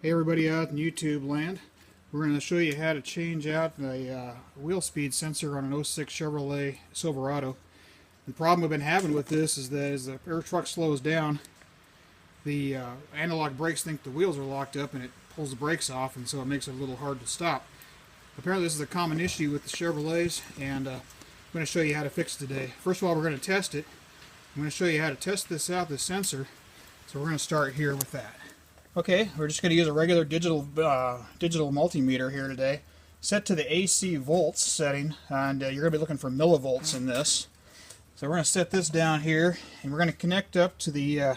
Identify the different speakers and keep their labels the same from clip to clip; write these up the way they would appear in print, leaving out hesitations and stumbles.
Speaker 1: Hey everybody out in YouTube land, we're going to show you how to change out the wheel speed sensor on an '06 Chevrolet Silverado. The problem we've been having with this is that as the air truck slows down, the analog brakes think the wheels are locked up and it pulls the brakes off, and so it makes it a little hard to stop. Apparently this is a common issue with the Chevrolets, and I'm going to show you how to fix it today. First of all, we're going to test it. I'm going to show you how to test this out, this sensor. So we're going to start here with that. Okay, we're just going to use a regular digital multimeter here today. Set to the AC volts setting, and you're going to be looking for millivolts in this. So we're going to set this down here, and we're going to connect up to the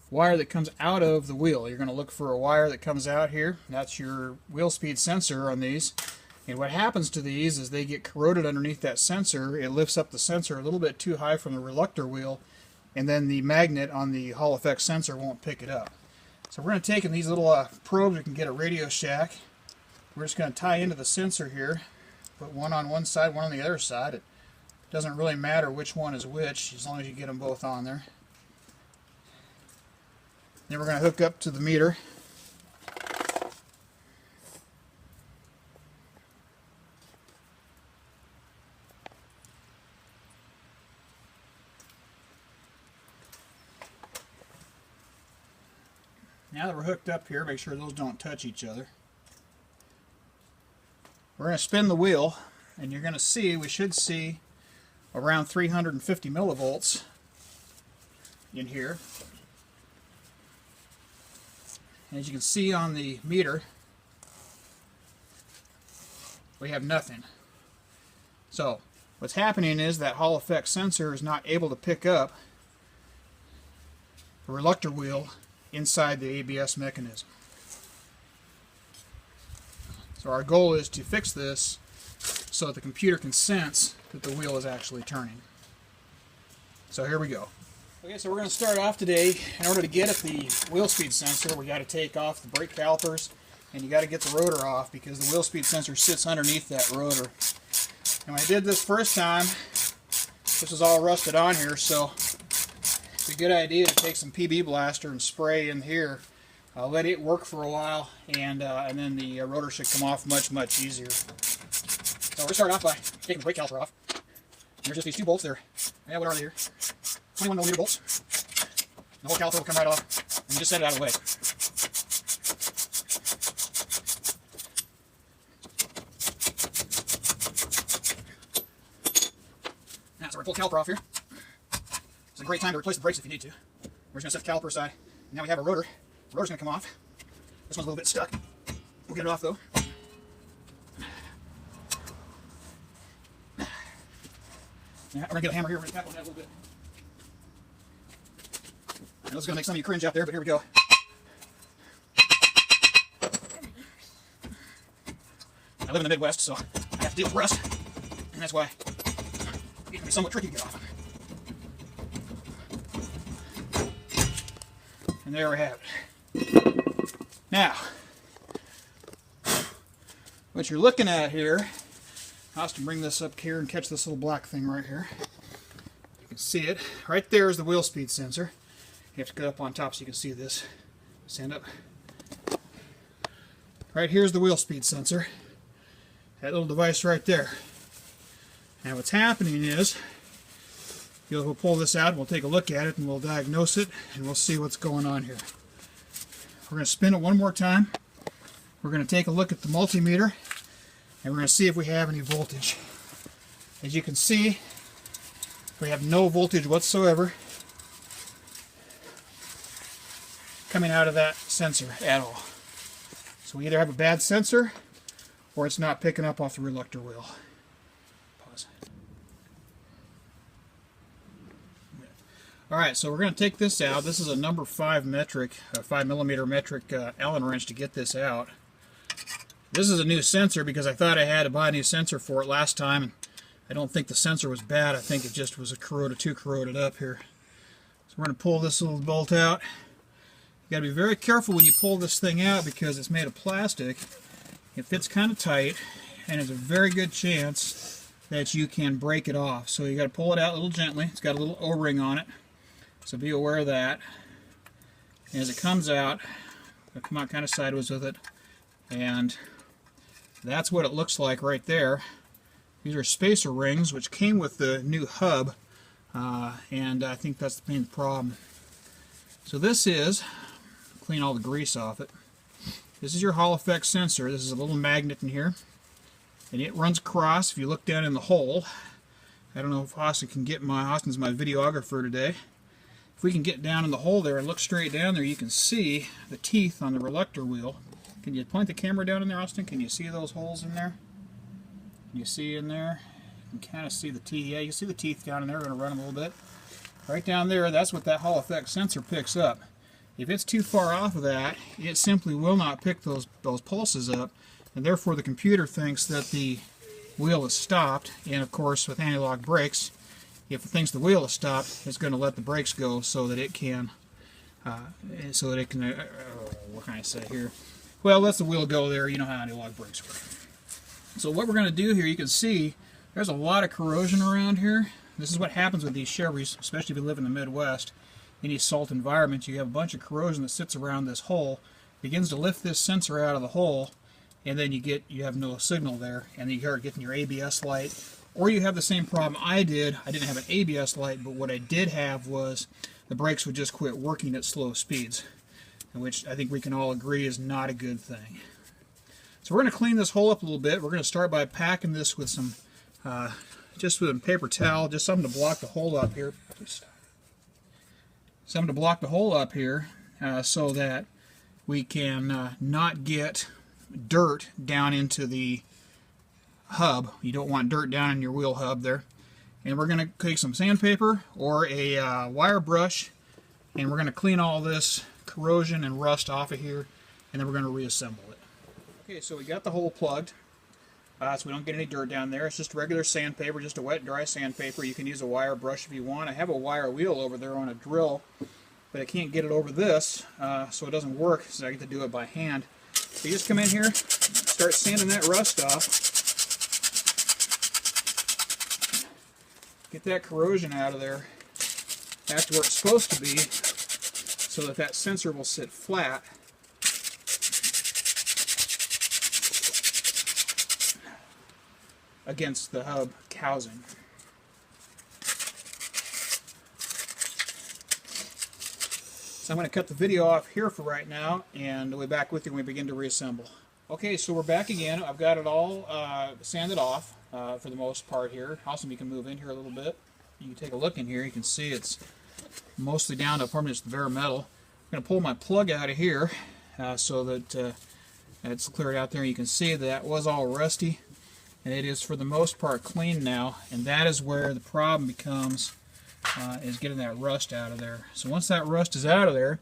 Speaker 1: wire that comes out of the wheel. You're going to look for a wire that comes out here. That's your wheel speed sensor on these. And what happens to these is they get corroded underneath that sensor. It lifts up the sensor a little bit too high from the reluctor wheel, and then the magnet on the Hall effect sensor won't pick it up. So we're going to take in these little probes we can get at Radio Shack. We're just going to tie into the sensor here, put one on one side, one on the other side. It doesn't really matter which one is which, as long as you get them both on there. Then we're going to hook up to the meter. Now that we're hooked up here, make sure those don't touch each other. We're going to spin the wheel, and you're going to see, we should see around 350 millivolts in here. And as you can see on the meter, we have nothing. So what's happening is that Hall effect sensor is not able to pick up the reluctor wheel inside the ABS mechanism. So our goal is to fix this so that the computer can sense that the wheel is actually turning. So here we go. Okay, so we're going to start off today. In order to get at the wheel speed sensor, we got to take off the brake calipers, and you got to get the rotor off because the wheel speed sensor sits underneath that rotor. And when I did this first time, this was all rusted on here, so it's a good idea to take some PB Blaster and spray in here. Let it work for a while, and then the rotor should come off much easier. So we're going to start off by taking the brake caliper off. And there's just these two bolts there. Yeah, what are they here? 21mm bolts. The whole caliper will come right off, and you just set it out of the way. Now, so we're going to pull the caliper off here. It's a great time to replace the brakes if you need to. We're just going to set the caliper aside. Now we have a rotor. The rotor's going to come off. This one's a little bit stuck. We'll get it off though. Now, we're going to get a hammer here. We're going to tap on that a little bit. Now, this is going to make some of you cringe out there, but here we go. I live in the Midwest, so I have to deal with rust, and that's why it can be somewhat tricky to get off. And there we have it. Now, what you're looking at here, I'll have to bring this up here and catch this little black thing right here. You can see it. Right there is the wheel speed sensor. You have to get up on top so you can see this. Stand up. Right here's the wheel speed sensor. That little device right there. Now what's happening is, we'll pull this out, we'll take a look at it, and we'll diagnose it, and we'll see what's going on here. We're going to spin it one more time. We're going to take a look at the multimeter, and we're going to see if we have any voltage. As you can see, we have no voltage whatsoever coming out of that sensor at all. So we either have a bad sensor, or it's not picking up off the reluctor wheel. Pause. Alright, so we're going to take this out. This is a number 5 metric, a 5mm metric Allen wrench to get this out. This is a new sensor because I thought I had to buy a new sensor for it last time, and I don't think the sensor was bad. I think it just was too corroded up here. So we're going to pull this little bolt out. You got to be very careful when you pull this thing out because it's made of plastic. It fits kind of tight, and there's a very good chance that you can break it off. So you got to pull it out a little gently. It's got a little O-ring on it. So be aware of that. As it comes out, come out kind of sideways with it, and that's what it looks like right there. These are spacer rings which came with the new hub, and I think that's the main problem. So this is, clean all the grease off it. This is your Hall effect sensor. This is a little magnet in here, and it runs across. If you look down in the hole, I don't know if Austin's my videographer today. If we can get down in the hole there and look straight down there, you can see the teeth on the reluctor wheel. Can you point the camera down in there, Austin? Can you see those holes in there? Can you see in there? You can kind of see the teeth. Yeah, you can see the teeth down in there. We're going to run them a little bit. Right down there, that's what that Hall effect sensor picks up. If it's too far off of that, it simply will not pick those pulses up, and therefore the computer thinks that the wheel is stopped. And of course, with anti-lock brakes, if it thinks the wheel is stopped, it's going to let the brakes go so that it can, what can I say here? Well, let the wheel go there. You know how anti-lock brakes work. So what we're going to do here, you can see there's a lot of corrosion around here. This is what happens with these Chevys, especially if you live in the Midwest. Any salt environment, you have a bunch of corrosion that sits around this hole, begins to lift this sensor out of the hole, and then you have no signal there, and then you start getting your ABS light. Or you have the same problem I did. I didn't have an ABS light, but what I did have was the brakes would just quit working at slow speeds, which I think we can all agree is not a good thing. So we're going to clean this hole up a little bit. We're going to start by packing this with some, just with a paper towel, just something to block the hole up here. Something to block the hole up here so that we can not get dirt down into the hub. You don't want dirt down in your wheel hub there. And we're going to take some sandpaper or a wire brush, and we're going to clean all this corrosion and rust off of here, and then we're going to reassemble it. Okay, so we got the hole plugged, so we don't get any dirt down there. It's just regular sandpaper, just a wet, dry sandpaper. You can use a wire brush if you want. I have a wire wheel over there on a drill, but I can't get it over this, so it doesn't work, so I get to do it by hand. So you just come in here, start sanding that rust off. Get that corrosion out of there. That's where it's supposed to be, so that that sensor will sit flat. Against the hub housing. So I'm going to cut the video off here for right now, and we'll be back with you when we begin to reassemble. Okay, so we're back again. I've got it all sanded off for the most part here. Also, you can move in here a little bit. You can take a look in here. You can see it's mostly down to just the bare metal. I'm going to pull my plug out of here so that it's cleared out there. You can see that was all rusty, and it is for the most part clean now, and that is where the problem becomes, is getting that rust out of there. So once that rust is out of there,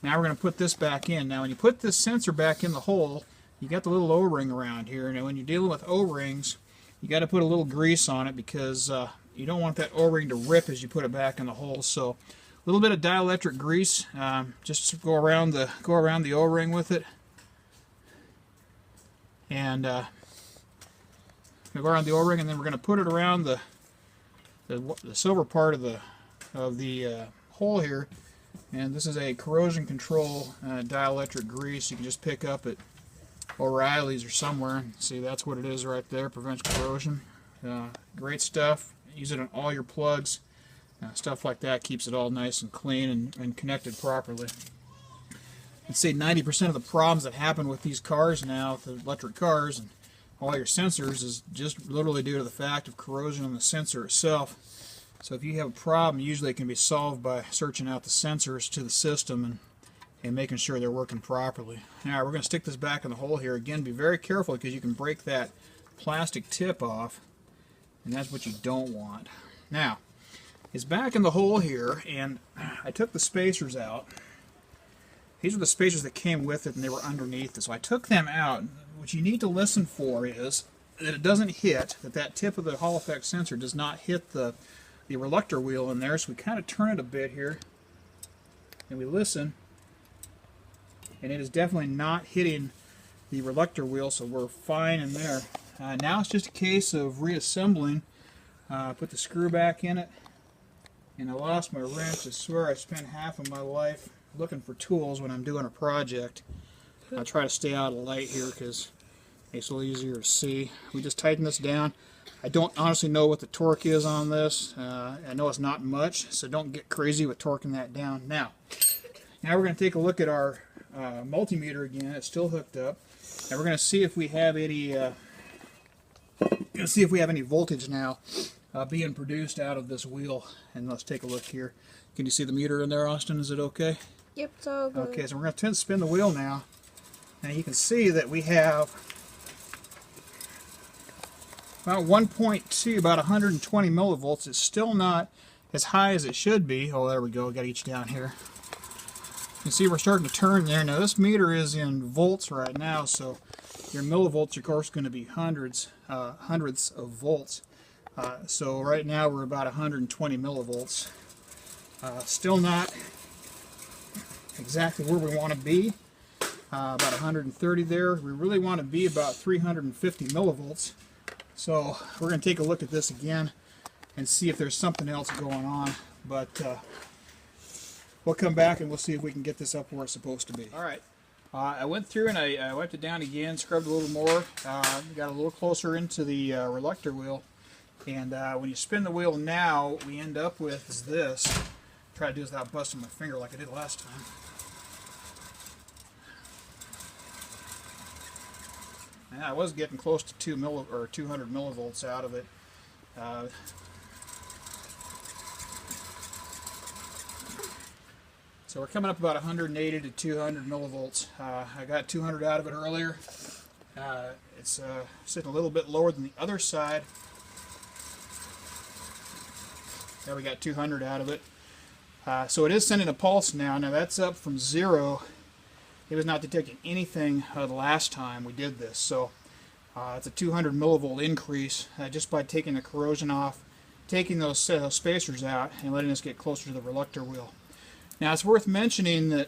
Speaker 1: now we're going to put this back in. Now when you put this sensor back in the hole, you got the little O-ring around here. Now when you're dealing with O-rings, you got to put a little grease on it because you don't want that O-ring to rip as you put it back in the hole. So a little bit of dielectric grease, just go around the O-ring with it, and go around the O-ring, and then we're going to put it around the silver part of the hole here. And this is a corrosion control dielectric grease. You can just pick up at O'Reilly's or somewhere. See, that's what it is right there. Prevents corrosion. Great stuff. Use it on all your plugs. Stuff like that keeps it all nice and clean and connected properly. I'd say 90% of the problems that happen with these cars now, the electric cars and all your sensors, is just literally due to the fact of corrosion on the sensor itself. So if you have a problem, usually it can be solved by searching out the sensors to the system and making sure they're working properly. Now we're going to stick this back in the hole here. Again, be very careful because you can break that plastic tip off, and that's what you don't want. Now, it's back in the hole here, and I took the spacers out. These are the spacers that came with it, and they were underneath it. So I took them out. What you need to listen for is that it doesn't hit, that tip of the Hall effect sensor does not hit the reluctor wheel in there. So we kind of turn it a bit here, and we listen, and it is definitely not hitting the reluctor wheel, so we're fine in there. Now it's just a case of reassembling. Put the screw back in it, and I lost my wrench. I swear I spent half of my life looking for tools when I'm doing a project. I try to stay out of light here because it makes it a little easier to see. We just tighten this down. I don't honestly know what the torque is on this. I know it's not much, so don't get crazy with torquing that down. Now we're going to take a look at our multimeter again. It's still hooked up, and we're going to see if we have any. See if we have any voltage now being produced out of this wheel. And let's take a look here. Can you see the meter in there, Austin? Is it okay?
Speaker 2: Yep, it's all good.
Speaker 1: Okay, so we're going to spin the wheel now. And you can see that we have about 1.2, about 120 millivolts. It's still not as high as it should be. Oh, there we go. Got each down here. You can see we're starting to turn there. Now this meter is in volts right now, so your millivolts, of course, going to be hundredths of volts. So right now we're about 120 millivolts. Still not exactly where we want to be. About 130 there. We really want to be about 350 millivolts. So we're going to take a look at this again and see if there's something else going on. But we'll come back and we'll see if we can get this up where it's supposed to be. All right. I went through and I wiped it down again, scrubbed a little more, got a little closer into the reluctor wheel. And when you spin the wheel now, what we end up with is this. Try to do this without busting my finger like I did last time. And I was getting close to 200 millivolts out of it. So we're coming up about 180 to 200 millivolts. I got 200 out of it earlier. It's sitting a little bit lower than the other side. There we got 200 out of it. So it is sending a pulse now. Now that's up from 0. It was not detecting anything the last time we did this. So it's a 200 millivolt increase just by taking the corrosion off, taking those spacers out, and letting us get closer to the reluctor wheel. Now it's worth mentioning that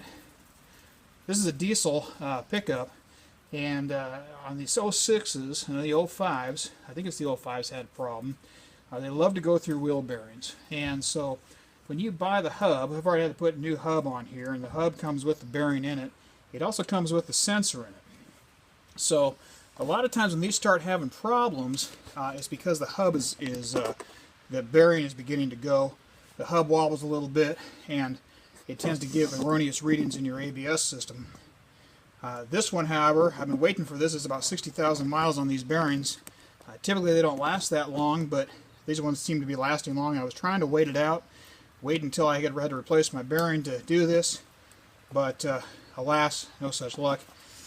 Speaker 1: this is a diesel pickup, and on these 06s and the 05s, I think it's the 05s had a problem, they love to go through wheel bearings. And so when you buy the hub, I've already had to put a new hub on here, and the hub comes with the bearing in it. It also comes with the sensor in it. So a lot of times when these start having problems, it's because the hub the bearing is beginning to go. The hub wobbles a little bit, and it tends to give erroneous readings in your ABS system. This one, however, I've been waiting for this. It's about 60,000 miles on these bearings. Typically they don't last that long, but these ones seem to be lasting long. I was trying to wait it out, wait until I had to replace my bearing to do this, but alas, no such luck.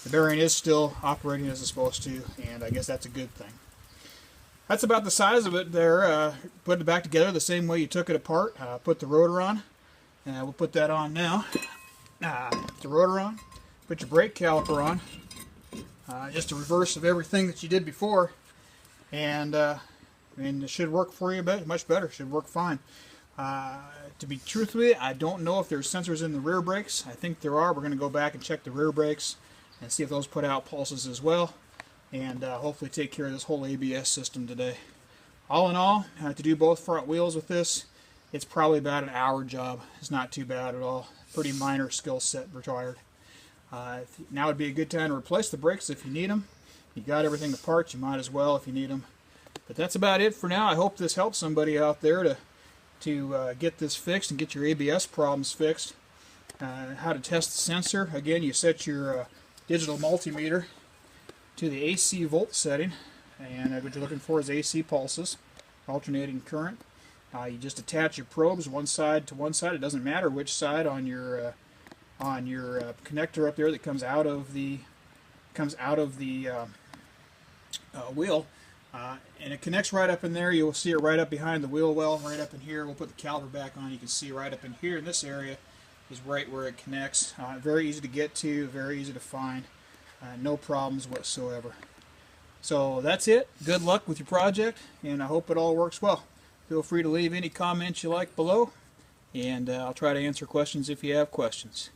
Speaker 1: The bearing is still operating as it's supposed to, and I guess that's a good thing. That's about the size of it there. Put it back together the same way you took it apart. Put the rotor on. We'll put that on now. Put the rotor on. Put your brake caliper on. Just a reverse of everything that you did before. And it should work for you much better. Should work fine. To be truthful with you, I don't know if there's sensors in the rear brakes. I think there are. We're going to go back and check the rear brakes and see if those put out pulses as well. And hopefully take care of this whole ABS system today. All in all, to do both front wheels with this, it's probably about an hour job. It's not too bad at all. Pretty minor skill set required. Now would be a good time to replace the brakes if you need them. You got everything apart, you might as well if you need them. But that's about it for now. I hope this helps somebody out there to get this fixed and get your ABS problems fixed. How to test the sensor. Again, you set your digital multimeter to the AC volt setting, and what you're looking for is AC pulses, alternating current. You just attach your probes one side to one side. It doesn't matter which side on your connector up there that comes out of the wheel, and it connects right up in there. You'll see it right up behind the wheel well, right up in here. We'll put the caliper back on. You can see right up in here in this area is right where it connects. Very easy to get to, very easy to find. No problems whatsoever. So that's it. Good luck with your project, and I hope it all works well. Feel free to leave any comments you like below, and I'll try to answer questions if you have questions.